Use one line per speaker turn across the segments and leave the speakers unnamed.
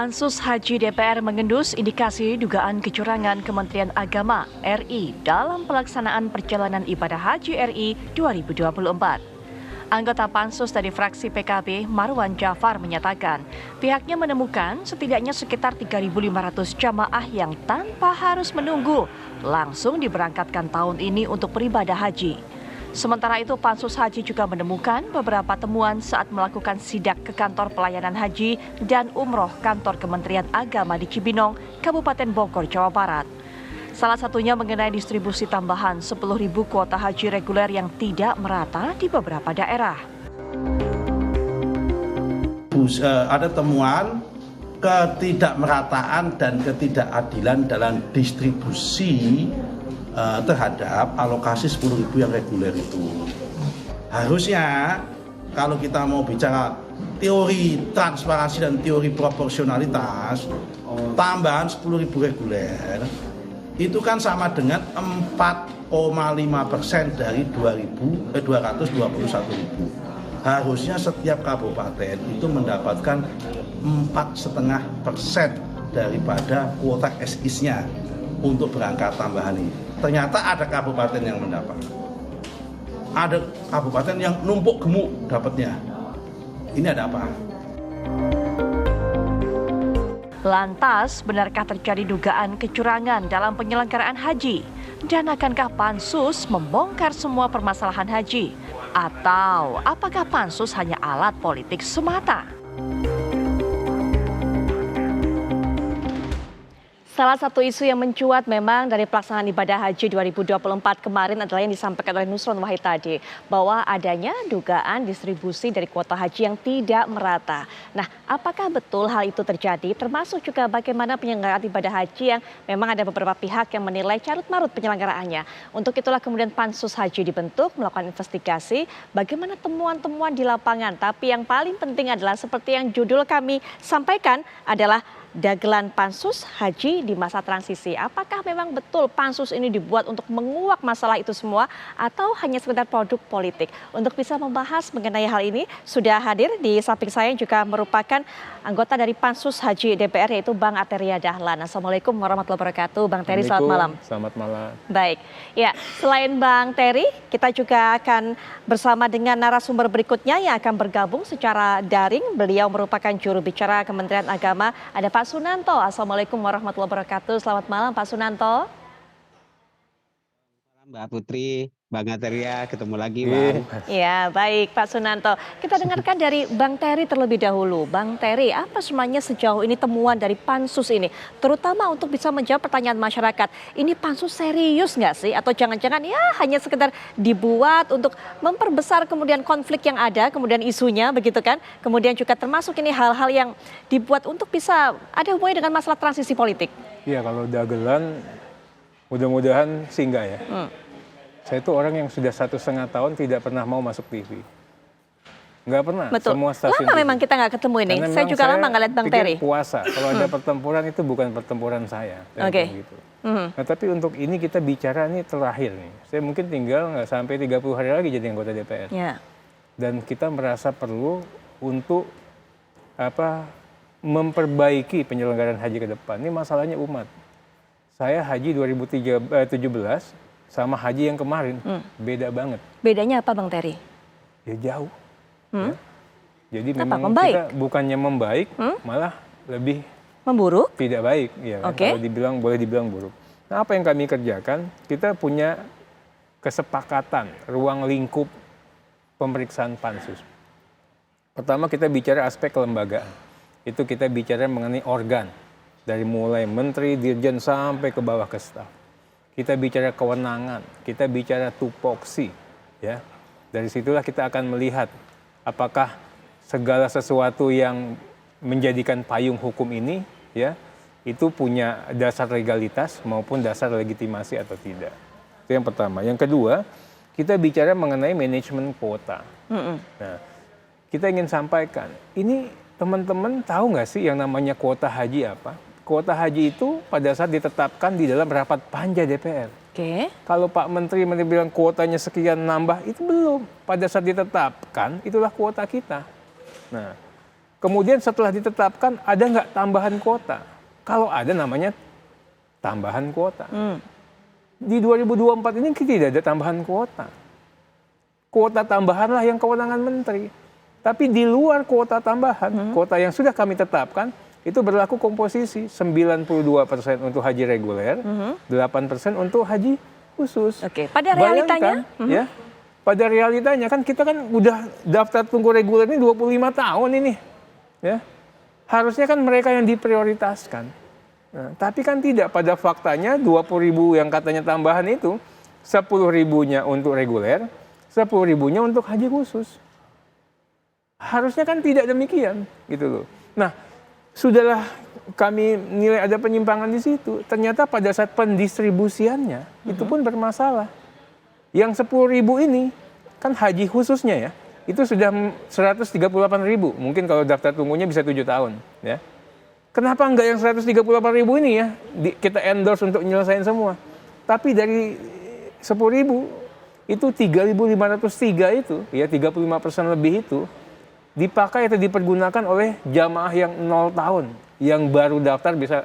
Pansus Haji DPR mengendus indikasi dugaan kecurangan Kementerian Agama RI dalam pelaksanaan perjalanan ibadah haji RI 2024. Anggota Pansus dari fraksi PKB, Marwan Jafar, menyatakan pihaknya menemukan setidaknya sekitar 3.500 jamaah yang tanpa harus menunggu langsung diberangkatkan tahun ini untuk beribadah haji. Sementara itu, Pansus Haji juga menemukan beberapa temuan saat melakukan sidak ke kantor pelayanan haji dan umroh kantor Kementerian Agama di Cibinong, Kabupaten Bogor, Jawa Barat. Salah satunya mengenai distribusi tambahan 10.000 kuota haji reguler yang tidak merata di beberapa daerah.
Ada temuan ketidakmerataan dan ketidakadilan dalam distribusi terhadap alokasi 10.000 yang reguler itu. Harusnya kalau kita mau bicara teori transparansi dan teori proporsionalitas, tambahan 10.000 reguler itu kan sama dengan 4,5% dari 221.000. Harusnya setiap kabupaten itu mendapatkan 4,5% daripada kuota SIS-nya untuk berangkat tambahan ini. Ternyata ada kabupaten yang mendapat. Ada kabupaten yang numpuk gemuk dapatnya. Ini ada apa?
Lantas, benarkah terjadi dugaan kecurangan dalam penyelenggaraan haji? Dan akankah Pansus membongkar semua permasalahan haji? Atau apakah Pansus hanya alat politik semata? Salah satu isu yang mencuat memang dari pelaksanaan ibadah haji 2024 kemarin adalah yang disampaikan oleh Nusron Wahid tadi, bahwa adanya dugaan distribusi dari kuota haji yang tidak merata. Nah, apakah betul hal itu terjadi? Termasuk juga bagaimana penyelenggaraan ibadah haji yang memang ada beberapa pihak yang menilai carut-marut penyelenggaraannya. Untuk itulah kemudian Pansus Haji dibentuk melakukan investigasi bagaimana temuan-temuan di lapangan. Tapi yang paling penting adalah seperti yang judul kami sampaikan adalah dagelan Pansus Haji di masa transisi. Apakah memang betul Pansus ini dibuat untuk menguak masalah itu semua atau hanya sekedar produk politik? Untuk bisa membahas mengenai hal ini sudah hadir di samping saya juga merupakan anggota dari Pansus Haji DPR yaitu Bang Ateria Dahlan. Assalamualaikum warahmatullahi wabarakatuh. Bang Terry, selamat malam.
Selamat malam.
Baik, ya selain Bang Terry, kita juga akan bersama dengan narasumber berikutnya yang akan bergabung secara daring. Beliau merupakan juru bicara Kementerian Agama. Ada Pak Sunanto. Assalamualaikum warahmatullahi wabarakatuh. Selamat malam Pak Sunanto.
Mbak Putri, Bang Ateria, ketemu lagi Bang.
Ya baik Pak Sunanto. Kita dengarkan dari Bang Terry terlebih dahulu. Bang Terry, apa sebenarnya sejauh ini temuan dari Pansus ini? Terutama untuk bisa menjawab pertanyaan masyarakat. Ini Pansus serius nggak sih? Atau jangan-jangan ya hanya sekedar dibuat untuk memperbesar kemudian konflik yang ada, kemudian isunya begitu kan? Kemudian juga termasuk ini hal-hal yang dibuat untuk bisa ada hubungannya dengan masalah transisi politik.
Iya, kalau dagelan mudah-mudahan sih enggak ya. Saya itu orang yang sudah 1,5 tahun tidak pernah mau masuk TV. Nggak pernah.
Betul.
Semua stasiun
lama
TV.
memang kita nggak ketemu ini.
Karena
Saya juga lama nggak lihat Bang Terry.
Puasa. Kalau ada pertempuran itu bukan pertempuran saya.
Oke.
Gitu. Nah, tapi untuk ini kita bicara ini terakhir nih. Saya mungkin tinggal nggak sampai 30 hari lagi jadi anggota DPR.
Ya. Dan
kita merasa perlu untuk memperbaiki penyelenggaraan haji ke depan. Ini masalahnya umat. Saya haji 2017 sama haji yang kemarin beda banget.
Bedanya apa Bang Terry?
Ya jauh. Ya. Jadi
apa?
memang
Membaik?
kita bukannya membaik, malah lebih
memburuk.
Tidak baik. Ya,
Okay.
Kalau boleh dibilang buruk. Nah, apa yang kami kerjakan? Kita punya kesepakatan ruang lingkup pemeriksaan Pansus. Pertama kita bicara aspek kelembagaan. Itu kita bicara mengenai organ. Dari mulai menteri, dirjen sampai ke bawah ke staf. Kita bicara kewenangan, kita bicara tupoksi, ya. Dari situlah kita akan melihat apakah segala sesuatu yang menjadikan payung hukum ini, ya, itu punya dasar legalitas maupun dasar legitimasi atau tidak. Itu yang pertama. Yang kedua, kita bicara mengenai manajemen kuota. Nah, kita ingin sampaikan, ini teman-teman tahu nggak sih yang namanya kuota haji apa? Kuota haji itu pada saat ditetapkan di dalam rapat panja DPR.
Oke.
Kalau Pak Menteri bilang kuotanya sekian nambah, itu belum. Pada saat ditetapkan, itulah kuota kita. Nah, Kemudian setelah ditetapkan ada nggak tambahan kuota? Kalau ada namanya tambahan kuota. Di 2024 ini tidak ada tambahan kuota. Kuota tambahanlah yang kewenangan menteri. Tapi di luar kuota tambahan, kuota yang sudah kami tetapkan, itu berlaku komposisi 92% untuk haji reguler, 8% untuk haji khusus.
Oke, pada realitanya?
Bayangkan, ya, pada realitanya kan kita kan udah daftar tunggu reguler ini 25 tahun ini. Ya. Harusnya kan mereka yang diprioritaskan. Nah, tapi kan tidak, pada faktanya 20.000 yang katanya tambahan itu 10.000-nya untuk reguler, 10.000-nya untuk haji khusus. Harusnya kan tidak demikian, gitu loh. Nah, sudahlah kami nilai ada penyimpangan di situ. Ternyata pada saat pendistribusiannya itu pun bermasalah. Yang 10.000 ini kan haji khususnya ya, itu sudah 138.000. Mungkin kalau daftar tunggunya bisa 7 tahun, ya. Kenapa enggak yang 138.000 ini ya kita endorse untuk nyelesain semua? Tapi dari 10.000 itu 3.503 itu, ya 35% lebih itu dipakai atau dipergunakan oleh jamaah yang 0 tahun, yang baru daftar bisa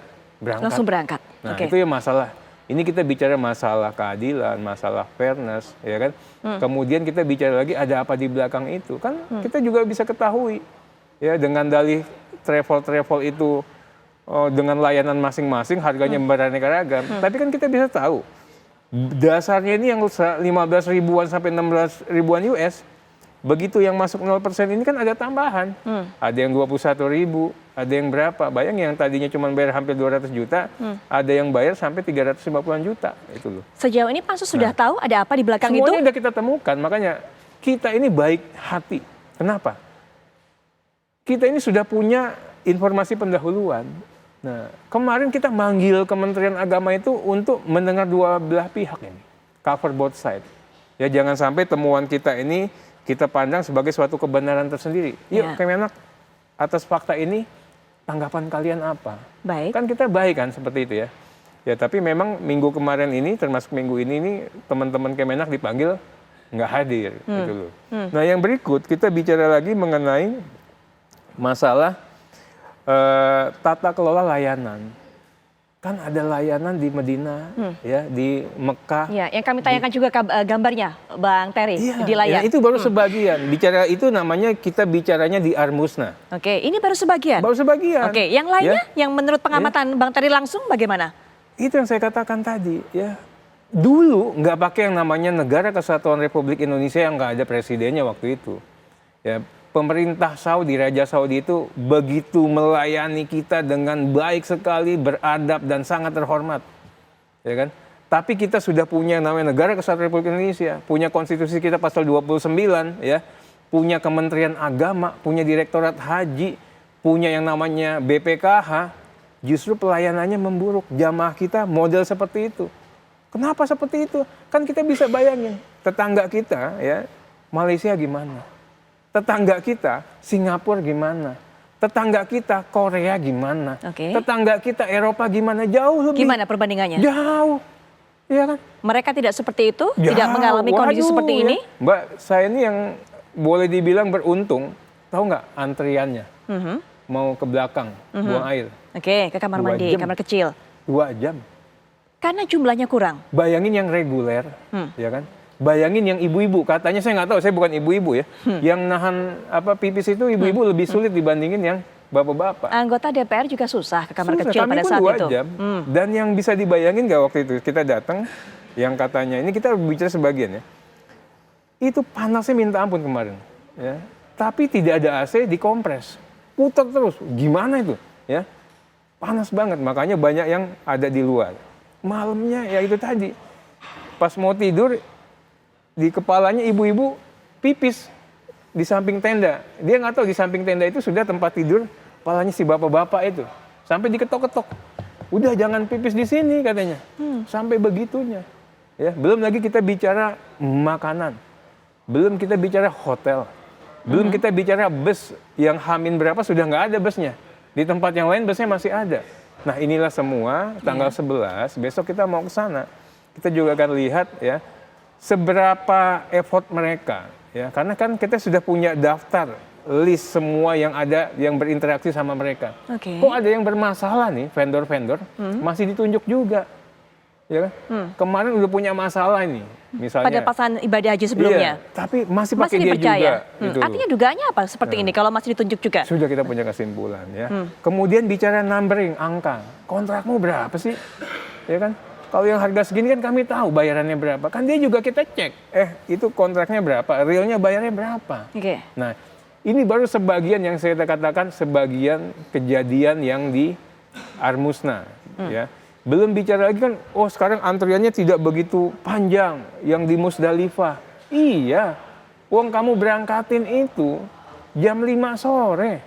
berangkat.
Langsung berangkat.
Nah,
Oke.
itu ya masalah. Ini kita bicara masalah keadilan, masalah fairness, ya kan? Kemudian kita bicara lagi ada apa di belakang itu. Kan kita juga bisa ketahui, ya, dengan dalih travel itu dengan layanan masing-masing, harganya beraneka ragam. Tapi kan kita bisa tahu, dasarnya ini yang 15 ribuan sampai 16 ribuan US, begitu yang masuk 0% ini kan ada tambahan. Ada yang 21.000, ada yang berapa. Bayang yang tadinya cuma bayar hampir 200 juta, ada yang bayar sampai 350 juta. Itu loh.
Sejauh ini Pansus sudah tahu ada apa di belakang itu?
Semuanya udah kita temukan, makanya kita ini baik hati. Kenapa? Kita ini sudah punya informasi pendahuluan. Nah, kemarin kita manggil Kementerian Agama itu untuk mendengar dua belah pihak ini. Cover both side. Ya, jangan sampai temuan kita ini kita pandang sebagai suatu kebenaran tersendiri. Yuk, Kemenak, atas fakta ini tanggapan kalian apa?
Baik.
Kan kita baik kan seperti itu ya. Ya, tapi memang minggu kemarin ini, termasuk minggu ini teman-teman Kemenak dipanggil nggak hadir. Gitu loh. Nah, yang berikut kita bicara lagi mengenai masalah tata kelola layanan. Kan ada layanan di Medina, ya, di Mekah.
Ya, yang kami tanyakan juga gambarnya, Bang Terry,
Iya,
di layar.
ya, itu baru sebagian. Bicara itu namanya kita bicaranya di Armusna.
Oke, ini baru sebagian.
Baru sebagian.
Oke, yang lainnya, yang menurut pengamatan Bang Terry langsung bagaimana?
Itu yang saya katakan tadi, ya. Dulu nggak pakai yang namanya Negara Kesatuan Republik Indonesia yang nggak ada presidennya waktu itu. Ya, pemerintah Saudi, Raja Saudi itu begitu melayani kita dengan baik sekali, beradab dan sangat terhormat. Ya kan? Tapi kita sudah punya yang namanya Negara Kesatuan Republik Indonesia, punya konstitusi kita pasal 29, ya. Punya Kementerian Agama, punya Direktorat Haji, punya yang namanya BPKH. Justru pelayanannya memburuk. Jamaah kita model seperti itu. Kenapa seperti itu? Kan kita bisa bayangin, tetangga kita, ya, Malaysia gimana? Tetangga kita, Singapura gimana? Tetangga kita, Korea gimana?
Oke.
Tetangga kita, Eropa gimana? Jauh lebih.
Gimana perbandingannya?
Jauh. Iya kan?
Mereka tidak seperti itu?
Jauh.
Tidak mengalami kondisi
Waduh,
seperti
ya.
ini?
Mbak, saya ini yang boleh dibilang beruntung. Tahu nggak antriannya? Mau ke belakang, buang air.
Oke, ke kamar
2
mandi,
jam.
kamar kecil.
2 jam.
Karena jumlahnya kurang.
Bayangin yang reguler, ya kan? Bayangin yang ibu-ibu, katanya saya nggak tahu, saya bukan ibu-ibu ya. Yang nahan pipis itu ibu-ibu lebih sulit dibandingin yang bapak-bapak.
Anggota DPR juga susah ke kamar
Susah,
kecil
kami
pada
pun
saat
2
itu.
jam. Dan yang bisa dibayangin nggak waktu itu kita datang, yang katanya ini kita bicara sebagian ya, itu panasnya minta ampun kemarin, ya. Tapi tidak ada AC, dikompres, putar terus, gimana itu, ya? Panas banget, makanya banyak yang ada di luar. Malamnya ya itu tadi, pas mau tidur di kepalanya ibu-ibu pipis di samping tenda. Dia nggak tahu di samping tenda itu sudah tempat tidur kepalanya si bapak-bapak itu. Sampai diketok-ketok. Udah jangan pipis di sini katanya. Sampai begitunya. Ya, belum lagi kita bicara makanan. Belum kita bicara hotel. Belum kita bicara bus yang Hamin berapa sudah nggak ada busnya. Di tempat yang lain busnya masih ada. Nah, inilah semua tanggal 11 besok kita mau ke sana. Kita juga akan lihat ya seberapa effort mereka, ya, karena kan kita sudah punya daftar list semua yang ada yang berinteraksi sama mereka.
Oke.
Kok ada yang bermasalah nih, vendor-vendor masih ditunjuk juga, ya kan? Kemarin udah punya masalah ini, misalnya.
Pada pelaksanaan ibadah haji sebelumnya.
Iya, tapi masih pakai dia
dipercaya.
juga. Gitu loh.
Artinya dugaannya apa seperti ini kalau masih ditunjuk juga?
Sudah kita punya kesimpulan ya. Kemudian bicara numbering, angka, kontrakmu berapa sih, ya kan? Kalau yang harga segini kan kami tahu bayarannya berapa. Kan dia juga kita cek, itu kontraknya berapa, realnya bayarnya berapa.
Oke.
Nah, ini baru sebagian yang saya katakan sebagian kejadian yang di Armusna, ya. Belum bicara lagi kan, sekarang antriannya tidak begitu panjang yang di Musdalifah. Iya, uang kamu berangkatin itu jam 5 sore,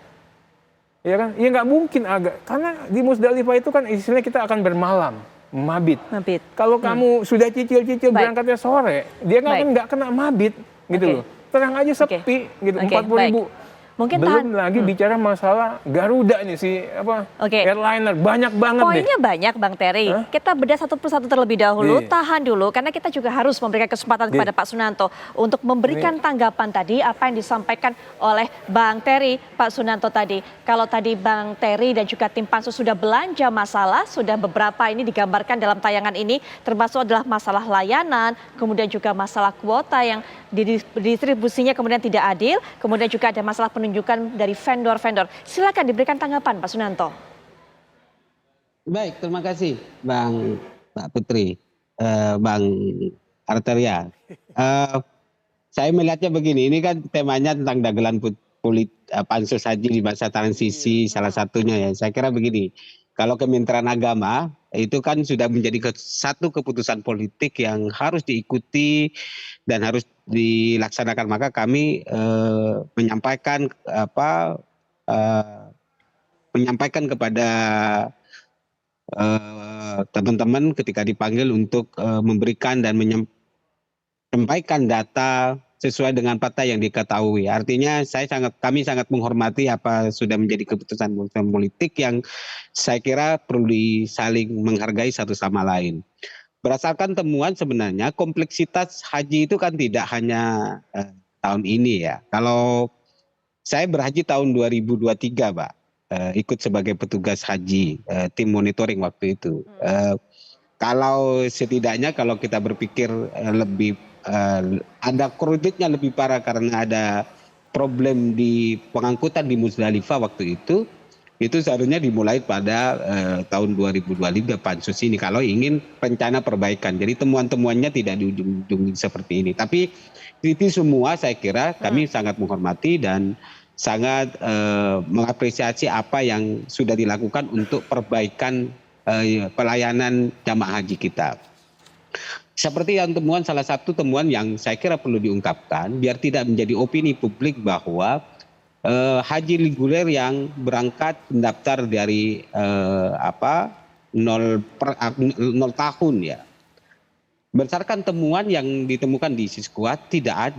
ya kan? Ya nggak mungkin karena di Musdalifah itu kan istilahnya kita akan bermalam, mabit.
Mabit.
Kalau kamu sudah cicil-cicil
Baik.
berangkatnya sore, dia nggak kena mabit, gitu
Oke.
loh. Terang aja sepi, gitu, 40.000.
Mungkin
Belum lagi bicara masalah Garuda nih
Oke.
airliner banyak banget deh.
Poinnya banyak Bang Terry. Kita bedah satu persatu terlebih dahulu, tahan dulu karena kita juga harus memberikan kesempatan kepada Pak Sunanto untuk memberikan tanggapan tadi apa yang disampaikan oleh Bang Terry, Pak Sunanto tadi. Kalau tadi Bang Terry dan juga tim Pansus sudah belanja masalah, sudah beberapa ini digambarkan dalam tayangan ini, termasuk adalah masalah layanan, kemudian juga masalah kuota yang distribusinya kemudian tidak adil, kemudian juga ada masalah penunjukan dari vendor-vendor. Silakan diberikan tanggapan Pak Sunanto.
Baik, terima kasih Mbak Putri, Bang Arteria. Saya melihatnya begini, ini kan temanya tentang dagelan pansus haji di masa transisi salah satunya ya. Saya kira begini, kalau Kementerian Agama itu kan sudah menjadi satu keputusan politik yang harus diikuti dan harus dilaksanakan. Maka kami menyampaikan kepada teman-teman ketika dipanggil untuk memberikan dan menyampaikan data sesuai dengan fakta yang diketahui. Artinya kami sangat menghormati apa sudah menjadi keputusan politik yang saya kira perlu saling menghargai satu sama lain. Berdasarkan temuan sebenarnya kompleksitas haji itu kan tidak hanya tahun ini ya. Kalau saya berhaji tahun 2023, Pak, ikut sebagai petugas haji, tim monitoring waktu itu. Kalau setidaknya kalau kita berpikir lebih ada kreditnya lebih parah karena ada problem di pengangkutan di Musdalifah waktu itu seharusnya dimulai pada tahun 2023 pansus ini kalau ingin rencana perbaikan. Jadi temuan-temuannya tidak di ujung-ujung seperti ini. Tapi itu semua saya kira kami sangat menghormati dan sangat mengapresiasi apa yang sudah dilakukan untuk perbaikan pelayanan jamaah haji kita. Seperti yang salah satu temuan yang saya kira perlu diungkapkan biar tidak menjadi opini publik bahwa haji reguler yang berangkat mendaftar dari 0 tahun ya. Berdasarkan temuan yang ditemukan di Siskuat tidak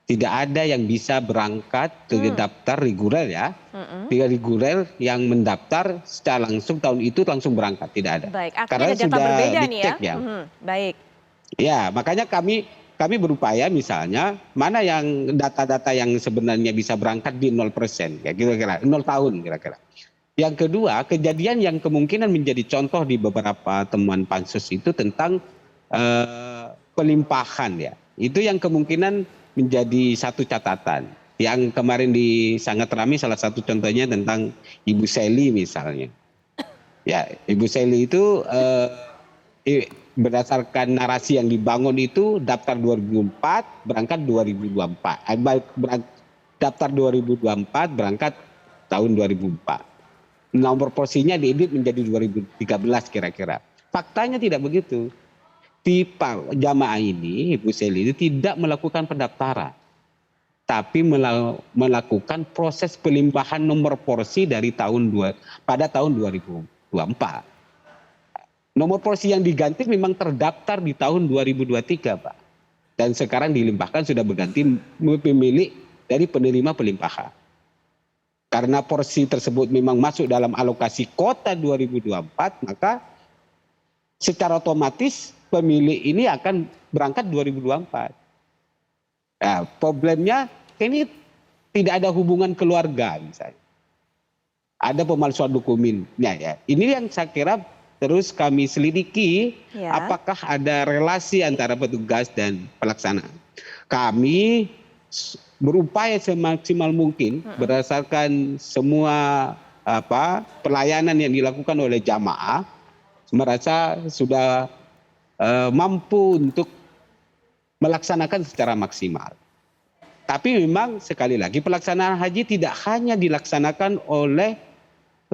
ada yang bisa berangkat ke daftar reguler ya. Tidak reguler yang mendaftar secara langsung tahun itu langsung berangkat, tidak ada.
Baik, artinya
karena
ada data
sudah
berbeda nih
dicek
ya. Baik.
Ya, makanya kami berupaya misalnya mana yang data-data yang sebenarnya bisa berangkat di 0%, ya kira-kira 0 tahun kira-kira. Yang kedua, kejadian yang kemungkinan menjadi contoh di beberapa temuan pansus itu tentang pelimpahan ya. Itu yang kemungkinan menjadi satu catatan. Yang kemarin sangat ramai salah satu contohnya tentang Ibu Seli misalnya. Ya, Ibu Seli itu berdasarkan narasi yang dibangun itu daftar 2004, berangkat 2024. Daftar 2024, berangkat tahun 2004. Nomor porsinya diedit menjadi 2013 kira-kira. Faktanya tidak begitu. Jamaah ini, Ibu Seli itu tidak melakukan pendaftaran, tapi melakukan proses pelimpahan nomor porsi dari pada tahun 2024. Nomor porsi yang diganti memang terdaftar di tahun 2023, Pak. Dan sekarang dilimpahkan sudah berganti pemilik dari penerima pelimpahan. Karena porsi tersebut memang masuk dalam alokasi kota 2024, maka secara otomatis pemilik ini akan berangkat 2024. Nah, problemnya ini tidak ada hubungan keluarga misalnya. Ada pemalsuan dokumennya ya. Ini yang saya kira terus kami selidiki, apakah ada relasi antara petugas dan pelaksana. Kami berupaya semaksimal mungkin berdasarkan semua pelayanan yang dilakukan oleh jamaah, merasa sudah mampu untuk melaksanakan secara maksimal. Tapi memang sekali lagi pelaksanaan haji tidak hanya dilaksanakan oleh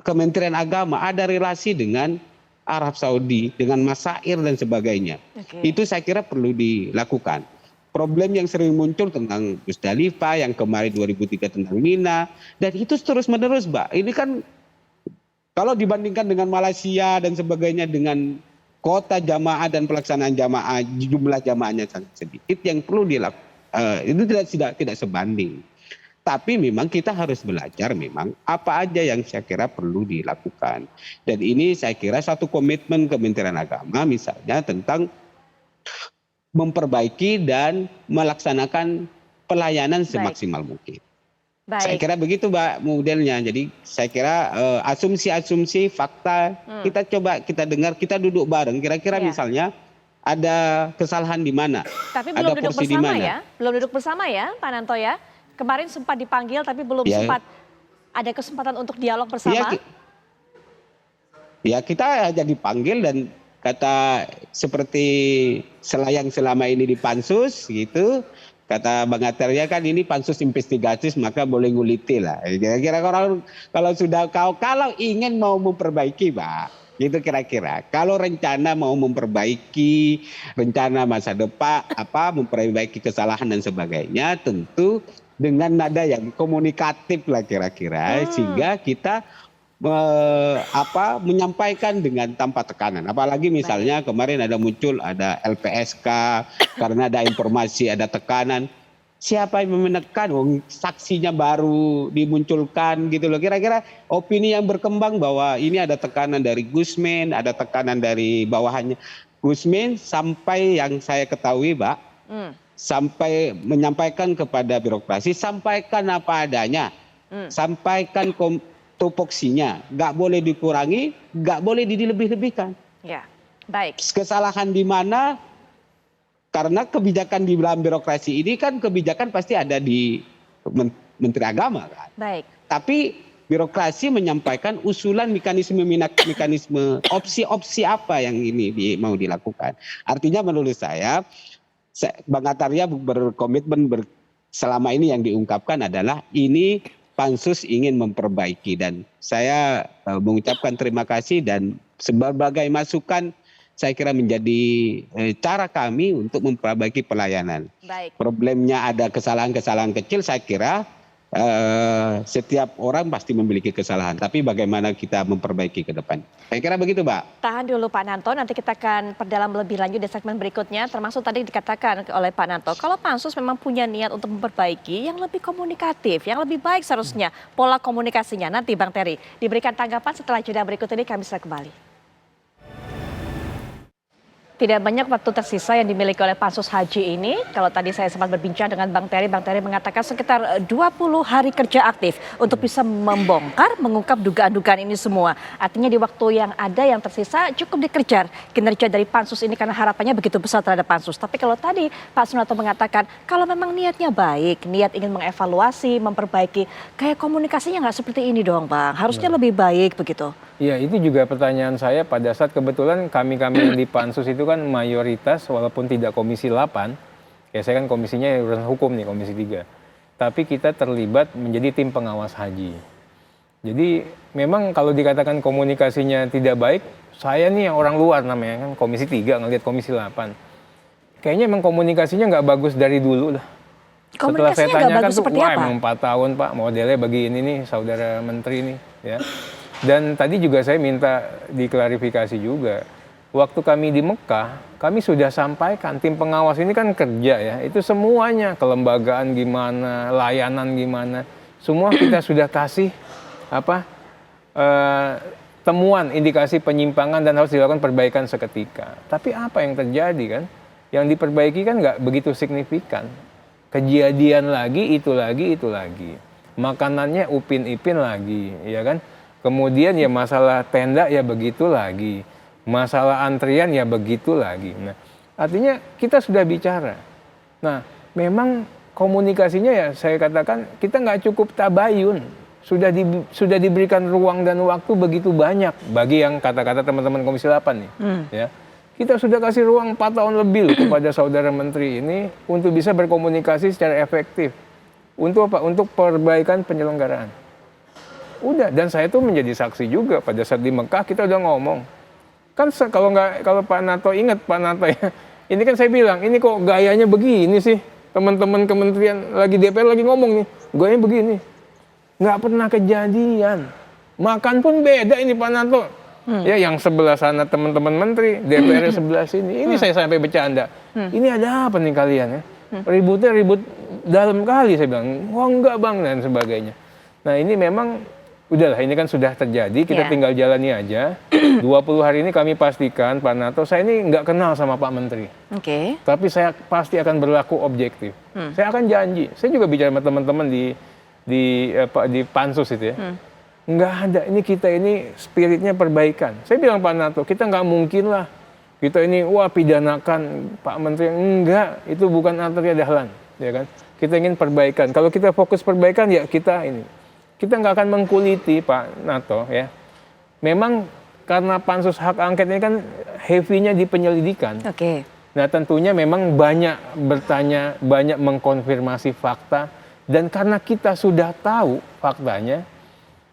Kementerian Agama, ada relasi dengan Arab Saudi, dengan Masair dan sebagainya. Itu saya kira perlu dilakukan. Problem yang sering muncul tentang Musdalifah, yang kemarin 2003 tentang Mina, dan itu terus menerus, Mbak. Ini kan kalau dibandingkan dengan Malaysia dan sebagainya, dengan kota jamaah dan pelaksanaan jamaah, jumlah jamaahnya sangat sedikit, yang perlu dilakukan. Itu tidak sebanding. Tapi memang kita harus belajar memang apa aja yang saya kira perlu dilakukan. Dan ini saya kira satu komitmen Kementerian Agama misalnya tentang memperbaiki dan melaksanakan pelayanan semaksimal mungkin. Saya kira begitu Mbak modelnya. Jadi saya kira asumsi-asumsi, fakta kita dengar, kita duduk bareng. Kira-kira misalnya ada kesalahan di mana?
Tapi belum duduk bersama ya? Belum duduk bersama ya Pak Nanto ya? Kemarin sempat dipanggil tapi belum sempat ada kesempatan untuk dialog bersama? Ya kita hanya dipanggil dan kata seperti selayang selama ini di pansus gitu. Kata Bang Aterya kan ini pansus investigatif maka boleh nguliti lah. Kira-kira kalau sudah kalau ingin mau memperbaiki Pak. Gitu kira-kira. Kalau rencana mau memperbaiki rencana masa depan, memperbaiki kesalahan dan sebagainya, tentu dengan nada yang komunikatif lah kira-kira, sehingga kita menyampaikan dengan tanpa tekanan. Apalagi misalnya kemarin ada LPSK karena ada informasi, ada tekanan. Siapa yang menekan? Saksinya baru dimunculkan gitu loh. Kira-kira opini yang berkembang bahwa ini ada tekanan dari Gusmin, ada tekanan dari bawahannya Gusmin, sampai yang saya ketahui, Mbak, sampai menyampaikan kepada birokrasi, sampaikan apa adanya, sampaikan tupoksinya, nggak boleh dikurangi, nggak boleh dilebih-lebihkan. Ya, baik.
Kesalahan di mana? Karena kebijakan di dalam birokrasi ini kan kebijakan pasti ada di Menteri Agama kan.
Baik.
Tapi birokrasi menyampaikan usulan mekanisme opsi-opsi apa yang ini mau dilakukan. Artinya menurut saya Bang Atarya berkomitmen selama ini yang diungkapkan adalah ini pansus ingin memperbaiki, dan saya mengucapkan terima kasih dan sebagai masukan saya kira menjadi cara kami untuk memperbaiki pelayanan.
Baik.
Problemnya ada kesalahan-kesalahan kecil, saya kira setiap orang pasti memiliki kesalahan. Tapi bagaimana kita memperbaiki ke depan. Saya kira begitu, Mbak.
Tahan dulu Pak Nanto, nanti kita akan perdalam lebih lanjut di segmen berikutnya. Termasuk tadi dikatakan oleh Pak Nanto, kalau pansus memang punya niat untuk memperbaiki yang lebih komunikatif, yang lebih baik seharusnya pola komunikasinya. Nanti Bang Terry diberikan tanggapan setelah jeda berikut ini, kami segera kembali. Tidak banyak waktu tersisa yang dimiliki oleh pansus haji ini. Kalau tadi saya sempat berbincang dengan Bang Terry mengatakan sekitar 20 hari kerja aktif untuk bisa membongkar, mengungkap dugaan-dugaan ini semua. Artinya di waktu yang ada yang tersisa cukup dikejar kinerja dari pansus ini karena harapannya begitu besar terhadap pansus. Tapi kalau tadi Pak Sunarto mengatakan kalau memang niatnya baik, niat ingin mengevaluasi, memperbaiki, kayak komunikasinya nggak seperti ini dong Bang. Harusnya lebih baik begitu.
Iya, itu juga pertanyaan saya pada saat kebetulan kami di pansus itu kan mayoritas walaupun tidak komisi 8, ya saya kan komisinya urusan hukum nih, komisi 3. Tapi kita terlibat menjadi tim pengawas haji. Jadi memang kalau dikatakan komunikasinya tidak baik, saya nih yang orang luar namanya kan komisi 3 ngelihat komisi 8. Kayaknya emang komunikasinya nggak bagus dari dulu lah. Setelah saya tanyakan tuh, wah emang 4 tahun Pak modelnya begini nih saudara menteri nih ya. Dan tadi juga saya minta diklarifikasi juga. Waktu kami di Mekah, kami sudah sampaikan tim pengawas ini kan kerja ya. Itu semuanya, kelembagaan gimana, layanan gimana. Semua kita sudah kasih temuan, indikasi penyimpangan dan harus dilakukan perbaikan seketika. Tapi apa yang terjadi kan? Yang diperbaiki kan nggak begitu signifikan. Kejadian lagi, itu lagi, itu lagi. makanannya upin-ipin lagi, ya kan? Kemudian ya masalah tenda ya begitu lagi, masalah antrian ya begitu lagi. Nah, artinya kita sudah bicara. Nah, memang komunikasinya ya saya katakan kita nggak cukup tabayun. Sudah diberikan ruang dan waktu begitu banyak bagi yang kata-kata teman-teman Komisi 8 nih. Ya. Kita sudah kasih ruang 4 tahun lebih loh kepada saudara menteri ini untuk bisa berkomunikasi secara efektif. Untuk apa? Untuk perbaikan penyelenggaraan. Udah, dan saya tuh menjadi saksi juga pada saat di Mekah kita udah ngomong. Kan kalau Pak Narto ingat Pak Narto ya, ini kan saya bilang, ini kok gayanya begini sih. Teman-teman kementerian lagi DPR lagi ngomong nih, gayanya begini. Nggak pernah kejadian. Makan pun beda ini Pak Narto. Ya yang sebelah sana teman-teman menteri, DPR sebelah sini. Ini saya sampai bercanda. Ini ada apa nih kalian ya? Ributnya ribut dalam kali saya bilang. Wah enggak bang dan sebagainya. Nah ini memang udahlah ini kan sudah terjadi. Kita tinggal jalani aja. 20 hari ini kami pastikan Pak Narto, saya ini nggak kenal sama Pak Menteri.
Oke.
Tapi saya pasti akan berlaku objektif. Saya akan janji. Saya juga bicara sama teman-teman di pansus itu ya. Nggak ada, ini kita ini spiritnya perbaikan. Saya bilang Pak Narto, kita nggak mungkin lah. Kita ini, pidanakan Pak Menteri. Enggak, itu bukan artinya dahlan. Ya kan? Kita ingin perbaikan. Kalau kita fokus perbaikan, ya kita ini. Kita nggak akan mengkuliti Pak Narto ya. Memang karena pansus hak angket ini kan heavy-nya di penyelidikan.
Oke.
Nah tentunya memang banyak bertanya, banyak mengkonfirmasi fakta. Dan karena kita sudah tahu faktanya,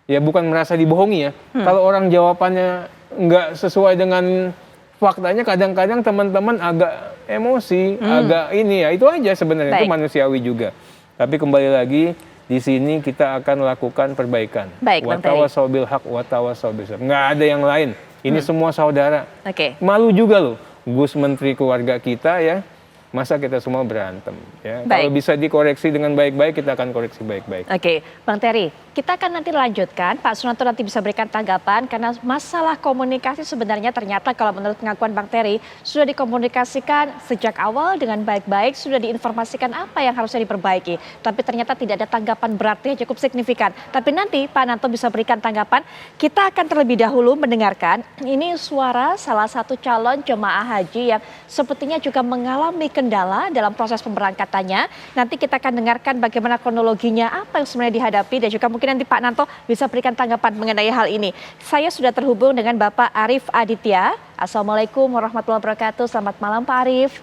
ya bukan merasa dibohongi ya. Kalau orang jawabannya nggak sesuai dengan faktanya, kadang-kadang teman-teman agak emosi, agak ini ya. Itu aja sebenarnya, itu manusiawi juga. Tapi kembali lagi, di sini kita akan lakukan perbaikan.
Baik,
Watawasau bil haq, watawasau bis sabr. Nggak ada yang lain. Ini semua saudara.
Oke.
Malu juga loh, Gus Menteri keluarga kita ya. Masa kita semua berantem ya. Kalau bisa dikoreksi dengan baik-baik, kita akan koreksi baik-baik.
Oke, Bang Terry, kita akan nanti lanjutkan. Pak Sunarto nanti bisa berikan tanggapan karena masalah komunikasi sebenarnya ternyata kalau menurut pengakuan Bang Terry sudah dikomunikasikan sejak awal dengan baik-baik, sudah diinformasikan apa yang harusnya diperbaiki. Tapi ternyata tidak ada tanggapan berarti yang cukup signifikan. Tapi nanti Pak Narto bisa berikan tanggapan. Kita akan terlebih dahulu mendengarkan ini suara salah satu calon jemaah haji yang sepertinya juga mengalami kendala dalam proses pemberangkatannya. Nanti kita akan dengarkan bagaimana kronologinya, apa yang sebenarnya dihadapi, dan juga mungkin nanti Pak Narto bisa berikan tanggapan mengenai hal ini. Saya sudah terhubung dengan Bapak Arief Aditya. Assalamualaikum warahmatullahi wabarakatuh. Selamat malam Pak Arief.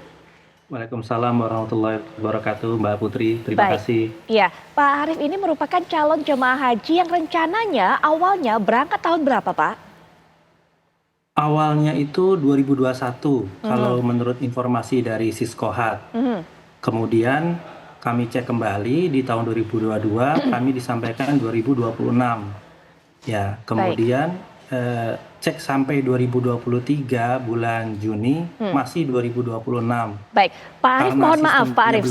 Waalaikumsalam warahmatullahi wabarakatuh, Mbak Putri. Terima kasih.
Iya, Pak Arief ini merupakan calon jemaah haji yang rencananya awalnya berangkat tahun berapa Pak?
Awalnya itu 2021, kalau menurut informasi dari Siskohat. Kemudian kami cek kembali di tahun 2022, kami disampaikan 2026. Ya, kemudian cek sampai 2023 bulan Juni masih 2026.
Baik, Pak Arief mohon maaf Pak Arief,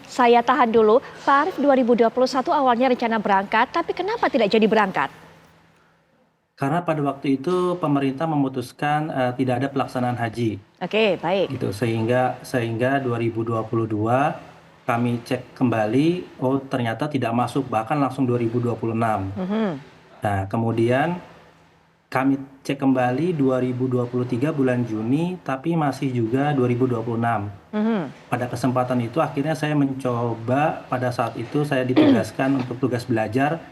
saya tahan dulu. Pak Arief 2021 awalnya rencana berangkat, tapi kenapa tidak jadi berangkat?
Karena pada waktu itu pemerintah memutuskan tidak ada pelaksanaan haji.
Oke, baik.
Gitu, sehingga 2022 kami cek kembali, oh ternyata tidak masuk, bahkan langsung 2026. Nah, kemudian kami cek kembali 2023 bulan Juni, tapi masih juga 2026. Pada kesempatan itu akhirnya saya mencoba, pada saat itu saya ditugaskan untuk tugas belajar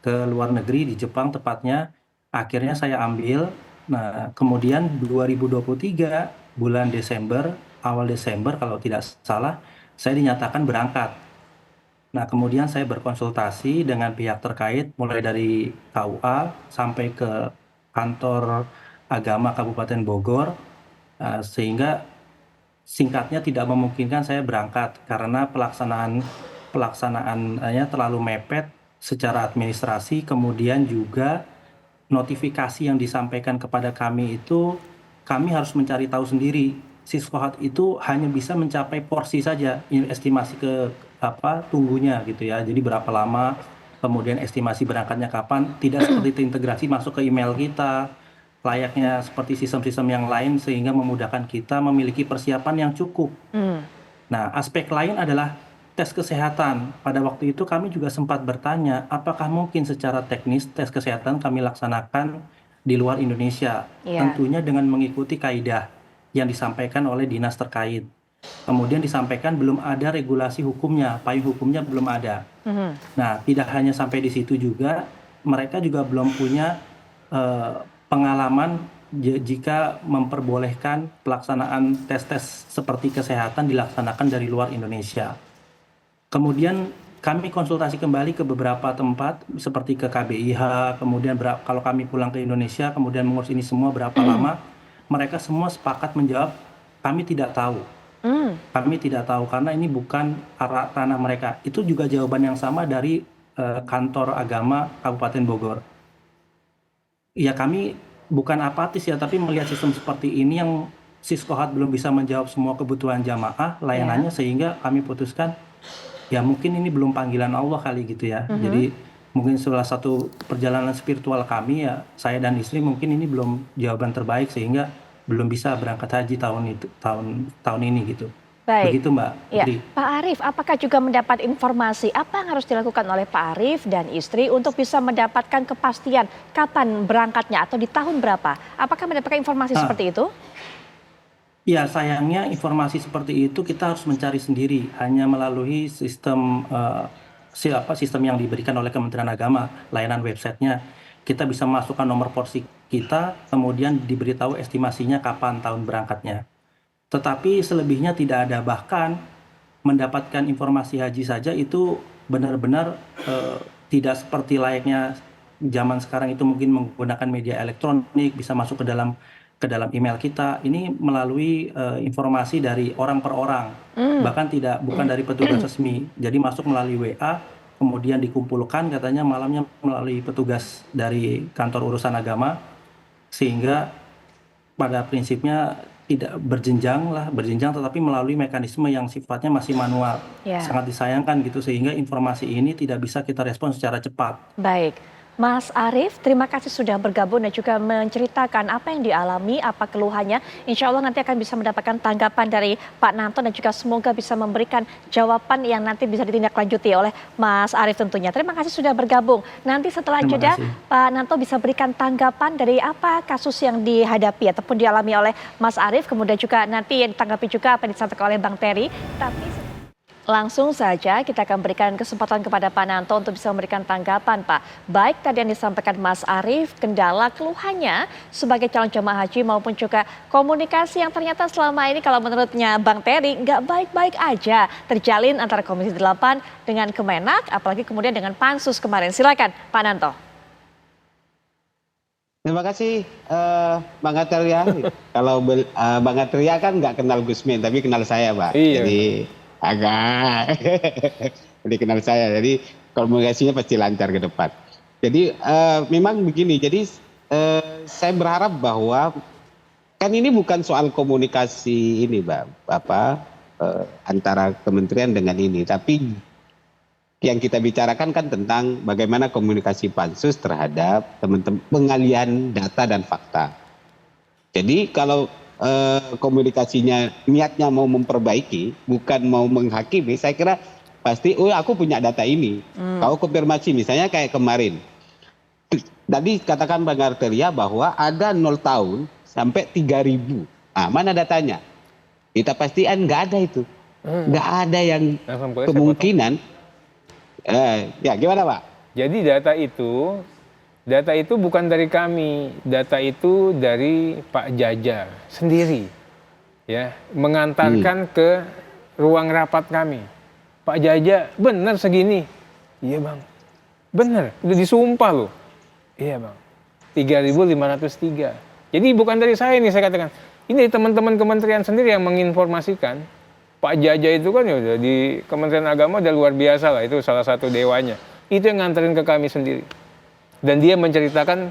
ke luar negeri, di Jepang tepatnya. Akhirnya saya ambil. Nah, kemudian 2023 bulan Desember, awal Desember kalau tidak salah, saya dinyatakan berangkat. Nah, kemudian saya berkonsultasi dengan pihak terkait, mulai dari KUA sampai ke kantor agama Kabupaten Bogor, sehingga singkatnya tidak memungkinkan saya berangkat karena pelaksanaannya terlalu mepet secara administrasi, kemudian juga notifikasi yang disampaikan kepada kami itu kami harus mencari tahu sendiri. Siskohat itu hanya bisa mencapai porsi saja, estimasi ke tunggunya gitu ya. Jadi berapa lama, kemudian estimasi berangkatnya kapan, tidak seperti integrasi masuk ke email kita, layaknya seperti sistem-sistem yang lain sehingga memudahkan kita memiliki persiapan yang cukup. Nah, aspek lain adalah tes kesehatan. Pada waktu itu kami juga sempat bertanya, apakah mungkin secara teknis tes kesehatan kami laksanakan di luar Indonesia?
Iya.
Tentunya dengan mengikuti kaidah yang disampaikan oleh dinas terkait. Kemudian disampaikan belum ada regulasi hukumnya, payung hukumnya belum ada. Nah, tidak hanya sampai di situ juga, mereka juga belum punya pengalaman jika memperbolehkan pelaksanaan tes-tes seperti kesehatan dilaksanakan dari luar Indonesia. Kemudian kami konsultasi kembali ke beberapa tempat seperti ke KBIH, kemudian kalau kami pulang ke Indonesia, kemudian mengurus ini semua berapa lama, mereka semua sepakat menjawab, kami tidak tahu. Kami tidak tahu karena ini bukan ranah mereka. Itu juga jawaban yang sama dari kantor agama Kabupaten Bogor. Ya kami bukan apatis ya, tapi melihat sistem seperti ini yang Siskohat belum bisa menjawab semua kebutuhan jamaah layanannya, sehingga kami putuskan ya mungkin ini belum panggilan Allah kali gitu ya. Jadi mungkin salah satu perjalanan spiritual kami ya, saya dan istri mungkin ini belum jawaban terbaik sehingga belum bisa berangkat haji tahun ini gitu.
Baik.
Begitu Mbak
Ya,
Putri.
Pak Arief, apakah juga mendapat informasi apa yang harus dilakukan oleh Pak Arief dan istri untuk bisa mendapatkan kepastian kapan berangkatnya atau di tahun berapa? Apakah mendapatkan informasi seperti itu?
Ya, sayangnya informasi seperti itu kita harus mencari sendiri hanya melalui sistem sistem yang diberikan oleh Kementerian Agama, layanan websitenya. Kita bisa masukkan nomor porsi kita, kemudian diberitahu estimasinya kapan tahun berangkatnya. Tetapi selebihnya tidak ada, bahkan mendapatkan informasi haji saja itu benar-benar tidak seperti layaknya zaman sekarang itu mungkin menggunakan media elektronik, bisa masuk ke dalam email kita. Ini melalui informasi dari orang per orang, bahkan bukan dari petugas resmi. Jadi masuk melalui WA, kemudian dikumpulkan katanya malamnya melalui petugas dari kantor urusan agama, sehingga pada prinsipnya tidak berjenjang tetapi melalui mekanisme yang sifatnya masih manual. Sangat disayangkan gitu, sehingga informasi ini tidak bisa kita respon secara cepat.
Baik. Mas Arief, terima kasih sudah bergabung dan juga menceritakan apa yang dialami, apa keluhannya. Insya Allah nanti akan bisa mendapatkan tanggapan dari Pak Nanto dan juga semoga bisa memberikan jawaban yang nanti bisa ditindaklanjuti oleh Mas Arief tentunya. Terima kasih sudah bergabung. Nanti setelah jeda Pak Nanto bisa berikan tanggapan dari apa kasus yang dihadapi ataupun dialami oleh Mas Arief. Kemudian juga nanti yang ditanggapi juga apa yang disampaikan oleh Bang Terry. Tapi langsung saja kita akan berikan kesempatan kepada Pak Nanto untuk bisa memberikan tanggapan Pak. Baik tadi yang disampaikan Mas Arief, kendala keluhannya sebagai calon jemaah haji maupun juga komunikasi yang ternyata selama ini kalau menurutnya Bang Terry nggak baik-baik aja terjalin antara Komisi 8 dengan Kemenak, apalagi kemudian dengan Pansus kemarin. Silakan Pak Nanto.
Terima kasih Bang Atria. Kalau Bang Atria kan nggak kenal Gusmin, tapi kenal saya Pak.
Iya.
Jadi agak jadi kenal saya, jadi komunikasinya pasti lancar ke depan. Jadi memang begini, jadi saya berharap bahwa kan ini bukan soal komunikasi ini antara kementerian dengan ini, tapi yang kita bicarakan kan tentang bagaimana komunikasi pansus terhadap teman-teman pengalihan data dan fakta. Jadi kalau komunikasinya niatnya mau memperbaiki bukan mau menghakimi, saya kira pasti aku punya data ini, kau konfirmasi. Misalnya kayak kemarin tadi katakan Bang Arteria bahwa ada 0 tahun sampai 3.000, mana datanya? Kita pastikan nggak ada itu, nggak ada yang kemungkinan. Ya gimana Pak?
Jadi data itu bukan dari kami, data itu dari Pak Jaja sendiri, ya, mengantarkan ke ruang rapat kami. Pak Jaja, benar segini? Iya Bang, benar, udah disumpah loh. Iya Bang, 3.503. Jadi bukan dari saya nih, saya katakan. Ini teman-teman kementerian sendiri yang menginformasikan. Pak Jaja itu kan ya udah di Kementerian Agama udah luar biasa lah, itu salah satu dewanya. Itu yang nganterin ke kami sendiri. Dan dia menceritakan,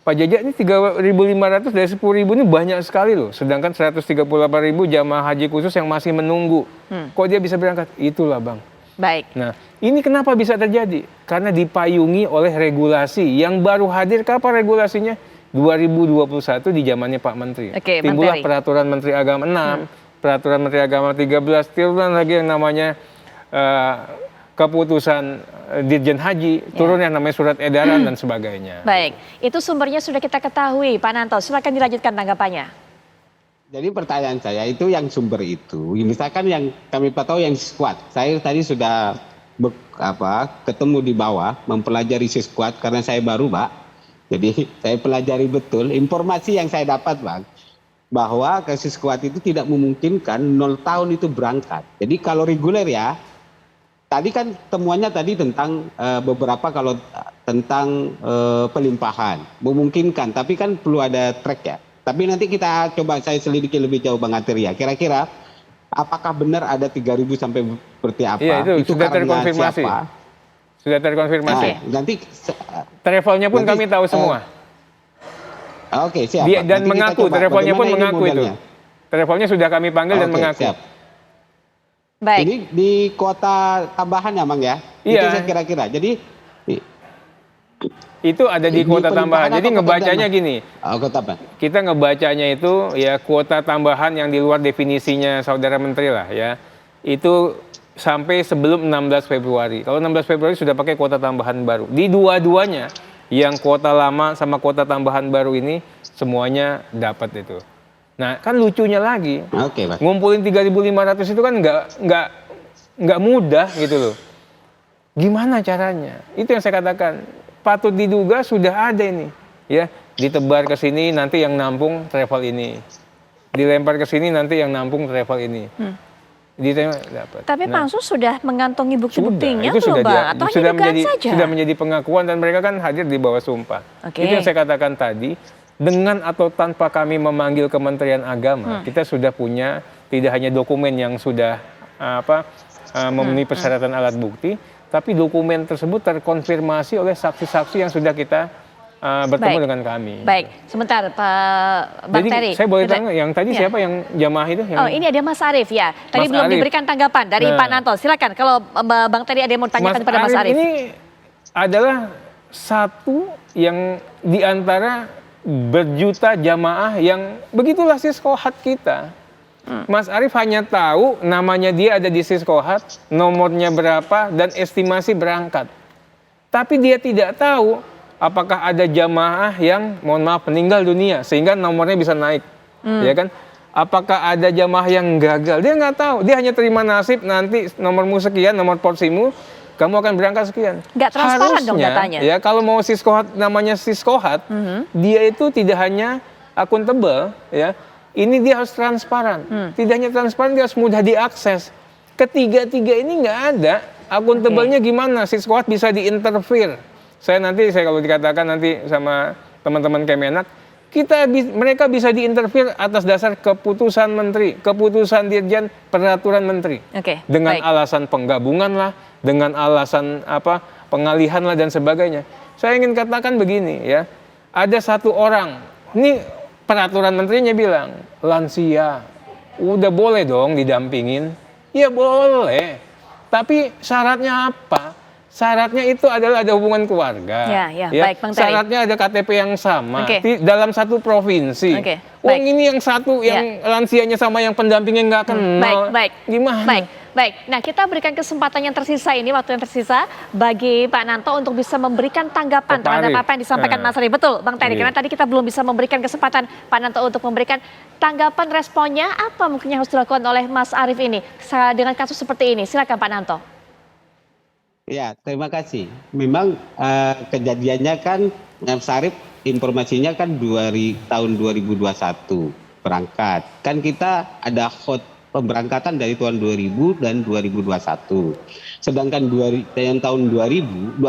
Pak Jaja ini 3.500 dari 10.000 ini banyak sekali loh. Sedangkan 138.000 jamaah haji khusus yang masih menunggu. Kok dia bisa berangkat? Itulah Bang.
Baik.
Nah, ini kenapa bisa terjadi? Karena dipayungi oleh regulasi yang baru hadir. Kapan regulasinya? 2021 di zamannya Pak Menteri.
Oke,
Timbullah
Menteri.
Peraturan Menteri Agama 6, Peraturan Menteri Agama 13, timbullah lagi yang namanya keputusan Dirjen Haji, turun yang namanya surat edaran dan sebagainya.
Baik, itu sumbernya sudah kita ketahui, Pak Nanto. Silakan dilanjutkan tanggapannya.
Jadi pertanyaan saya itu yang sumber itu, misalkan yang kami tahu yang squad, saya tadi sudah ketemu di bawah, mempelajari squad karena saya baru, Pak. Jadi saya pelajari betul informasi yang saya dapat, Bang, bahwa ke squad itu tidak memungkinkan 0 tahun itu berangkat. Jadi kalau reguler ya, tadi kan temuannya tadi tentang beberapa kalau tentang pelimpahan, memungkinkan, tapi kan perlu ada track ya. Tapi nanti kita coba saya selidiki lebih jauh, Bang Ateri ya. Kira-kira apakah benar ada 3.000 sampai seperti apa?
Iya, itu sudah
karena
terkonfirmasi.
siapa?
Sudah terkonfirmasi.
Nanti
Travelnya pun
nanti,
kami tahu semua.
Oke, siap.
Dan
nanti
mengaku, travelnya pun mengaku itu.
modelnya?
Travelnya sudah kami panggil dan mengaku.
Siap.
Baik.
Jadi di kota tambahan ya, Bang ya?
Iya.
Itu saya kira-kira. Jadi
itu ada di kuota tambahan. Jadi ngebacanya gini.
Kota apa?
Kita ngebacanya itu ya kuota tambahan yang di luar definisinya Saudara Menteri lah ya. Itu sampai sebelum 16 Februari. Kalau 16 Februari sudah pakai kuota tambahan baru. Di dua-duanya yang kuota lama sama kuota tambahan baru ini semuanya dapat itu. Nah, kan lucunya lagi.
Oke, Pak.
Ngumpulin 3.500 itu kan nggak mudah gitu loh. Gimana caranya? Itu yang saya katakan. Patut diduga sudah ada ini, ya, ditebar ke sini nanti yang nampung travel ini, dilempar ke sini nanti yang nampung travel ini, dapat.
Tapi Pansus sudah mengantongi bukti-buktinya
itu
belum,
sudah
Bang? Atau hanya dugaan saja?
sudah menjadi pengakuan dan mereka kan hadir di bawah sumpah.
Oke.
Itu yang saya katakan tadi, dengan atau tanpa kami memanggil Kementerian Agama, kita sudah punya tidak hanya dokumen yang sudah memenuhi persyaratan alat bukti, tapi dokumen tersebut terkonfirmasi oleh saksi-saksi yang sudah kita bertemu dengan kami.
Baik, sebentar Pak Bang
Jadi
Terry.
saya boleh tanya, yang tadi
Ya.
siapa yang jamaah itu? Yang...
Oh, ini ada Mas Arief ya. Tadi
Mas
belum
Arief.
diberikan tanggapan dari
Nah.
Pak Nanto. Silakan kalau Bang Terry ada yang mau tanyakan kepada Mas Arief.
Ini adalah satu yang diantara berjuta jamaah yang begitulah siskohat kita. Mas Arief hanya tahu namanya dia ada di siskohat, nomornya berapa, dan estimasi berangkat. Tapi dia tidak tahu apakah ada jamaah yang, mohon maaf, meninggal dunia sehingga nomornya bisa naik, ya kan? Apakah ada jamaah yang gagal? Dia nggak tahu. Dia hanya terima nasib nanti nomormu sekian, nomor porsimu, kamu akan berangkat sekian.
Nggak transparan dong
Harusnya,
datanya.
ya kalau mau siskohat, namanya siskohat, dia itu tidak hanya akuntabel, ya. Ini dia harus transparan. Tidak hanya transparan, dia harus mudah diakses. Ketiga-tiga ini nggak ada. Akuntabelnya gimana? Siskohat bisa diinterfere. Saya kalau dikatakan nanti sama teman-teman Kemenak, mereka bisa diinterfere atas dasar keputusan menteri, keputusan dirjen, peraturan menteri.
Oke,
dengan
baik.
alasan penggabungan lah, dengan alasan pengalihan lah dan sebagainya. Saya ingin katakan begini ya, ada satu orang, ini peraturan menterinya bilang, lansia, udah boleh dong didampingin. Ya boleh, tapi syaratnya apa? Syaratnya itu adalah ada hubungan keluarga.
Ya, baik, Bang Terry.
Syaratnya ada KTP yang sama
Oke.
dalam satu provinsi.
Oke,
Wong
baik.
ini yang satu, yang lansianya sama yang pendampingnya nggak kenal.
Baik.
Gimana?
Baik. Nah, kita berikan kesempatan yang tersisa ini, waktu yang tersisa bagi Pak Nanto untuk bisa memberikan tanggapan
Pak
terhadap
Arief.
apa yang disampaikan Mas Arief. Betul, Bang Terry.
Iya.
Karena tadi kita belum bisa memberikan kesempatan Pak Nanto untuk memberikan tanggapan responnya apa mungkin yang harus dilakukan oleh Mas Arief ini dengan kasus seperti ini. Silakan Pak Nanto.
Ya, terima kasih. Memang kejadiannya kan Mas Arief informasinya kan tahun 2021 berangkat. Kan kita ada pemberangkatan dari tahun 2000 dan 2021. Sedangkan yang tahun 2022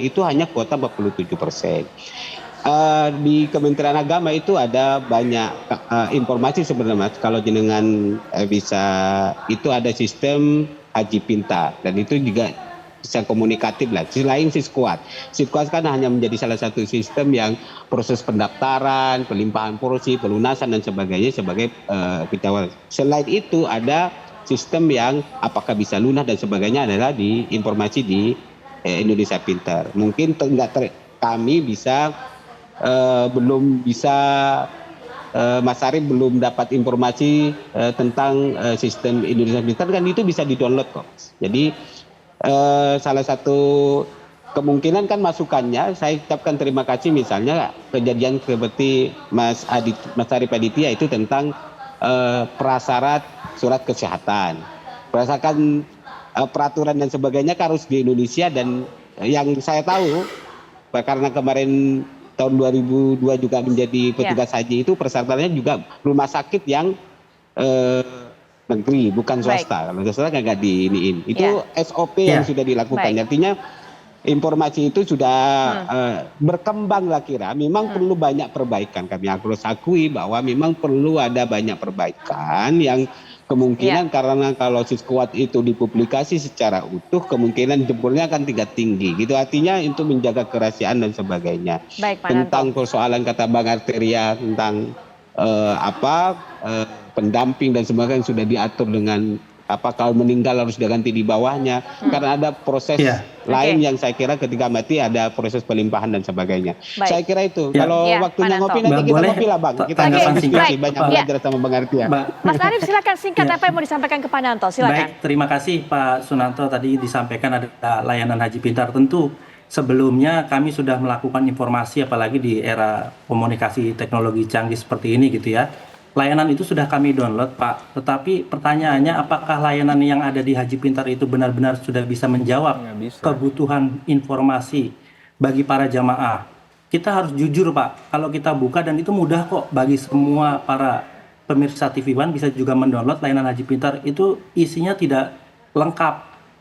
itu hanya kuota 47%. Di Kementerian Agama itu ada banyak informasi sebenarnya, Mas. Kalau jenengan bisa, itu ada sistem haji pintar dan itu juga bisa komunikatif lah. Selain Siskuat kan hanya menjadi salah satu sistem yang proses pendaftaran, pelimpahan porsi, pelunasan dan sebagainya sebagai kejawatan. Selain itu ada sistem yang apakah bisa lunas dan sebagainya adalah di informasi di Indonesia Pintar. Mungkin kami bisa belum bisa Mas Arief belum dapat informasi tentang sistem Indonesia Pintar, kan itu bisa di-download kok. Jadi salah satu kemungkinan kan masukannya, saya ucapkan terima kasih misalnya kejadian seperti Mas Arief Aditya itu tentang prasyarat surat kesehatan. Berdasarkan peraturan dan sebagainya kan harus di Indonesia, dan yang saya tahu karena kemarin tahun 2002 juga menjadi petugas haji itu persyaratannya juga rumah sakit yang negeri, bukan swasta. Kalau swasta nggak diiniin. Itu SOP yang sudah dilakukan. Artinya informasi itu sudah berkembang lah kira. Memang perlu banyak perbaikan. Kami harus akui bahwa memang perlu ada banyak perbaikan yang kemungkinan karena kalau siskuat itu dipublikasi secara utuh, kemungkinan jempolnya akan tinggi gitu. Artinya untuk menjaga kerahasiaan dan sebagainya. Tentang persoalan kata Bang Arteria tentang pendamping dan sebagainya sudah diatur dengan kalau meninggal harus diganti di bawahnya, karena ada proses lain yang saya kira ketika mati ada proses pelimpahan dan sebagainya. Saya kira itu. Kalau waktunya ngopi nanti kita ngopi lah Bang. Kita diskusi banyak belajar sama Bang Artia.
Mas Arief silakan singkat apa yang mau disampaikan ke Pak Nanto, silakan.
Baik, terima kasih Pak Sunanto, tadi disampaikan ada layanan Haji Pintar. Tentu sebelumnya kami sudah melakukan informasi, apalagi di era komunikasi teknologi canggih seperti ini gitu ya. Layanan itu sudah kami download Pak, tetapi pertanyaannya apakah layanan yang ada di Haji Pintar itu benar-benar sudah bisa menjawab kebutuhan informasi bagi para jamaah. Kita harus jujur Pak, kalau kita buka dan itu mudah kok bagi semua para pemirsa TV One bisa juga mendownload layanan Haji Pintar, itu isinya tidak lengkap,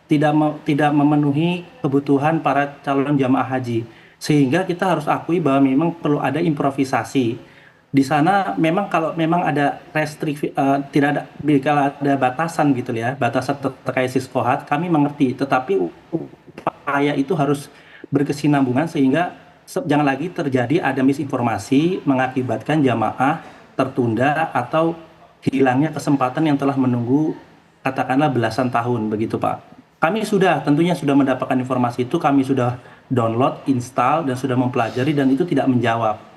tidak memenuhi kebutuhan para calon jamaah haji. Sehingga kita harus akui bahwa memang perlu ada improvisasi. Di sana memang kalau memang ada restriksi, tidak ada, kalau ada batasan gitu ya, batasan terkait siskohat, kami mengerti, tetapi upaya itu harus berkesinambungan sehingga jangan lagi terjadi ada misinformasi mengakibatkan jamaah tertunda atau hilangnya kesempatan yang telah menunggu katakanlah belasan tahun begitu Pak. Kami tentunya sudah mendapatkan informasi itu, kami sudah download, install, dan sudah mempelajari, dan itu tidak menjawab.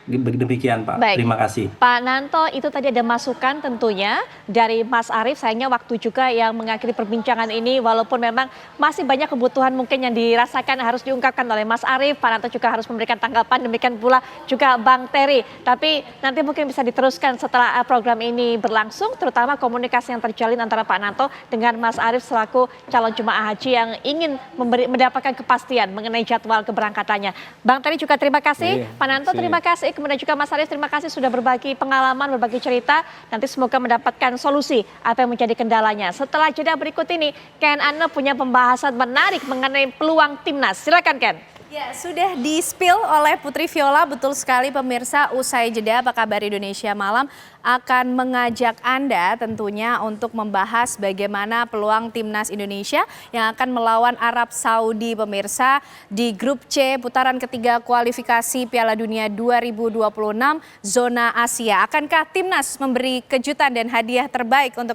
Demikian Pak, terima kasih.
Pak Nanto, itu tadi ada masukan tentunya dari Mas Arief. Sayangnya waktu juga yang mengakhiri perbincangan ini, walaupun memang masih banyak kebutuhan mungkin yang dirasakan harus diungkapkan oleh Mas Arief. Pak Nanto juga harus memberikan tanggapan, demikian pula juga Bang Terry. Tapi nanti mungkin bisa diteruskan setelah program ini berlangsung, terutama komunikasi yang terjalin antara Pak Nanto dengan Mas Arief selaku calon jemaah haji yang ingin mendapatkan kepastian mengenai jadwal keberangkatannya. Bang Terry juga terima kasih, Pak Nanto terima kasih. Kemudian juga Mas Arief, terima kasih sudah berbagi pengalaman, berbagi cerita. Nanti semoga mendapatkan solusi apa yang menjadi kendalanya. Setelah jeda berikut ini, Ken Anne punya pembahasan menarik mengenai peluang timnas. Silakan Ken.
Ya, sudah di-spill oleh Putri Viola, betul sekali pemirsa. Usai jeda, apa kabar Indonesia Malam akan mengajak Anda tentunya untuk membahas bagaimana peluang timnas Indonesia yang akan melawan Arab Saudi pemirsa di grup C putaran ketiga kualifikasi Piala Dunia 2026 zona Asia. Akankah timnas memberi kejutan dan hadiah terbaik untuk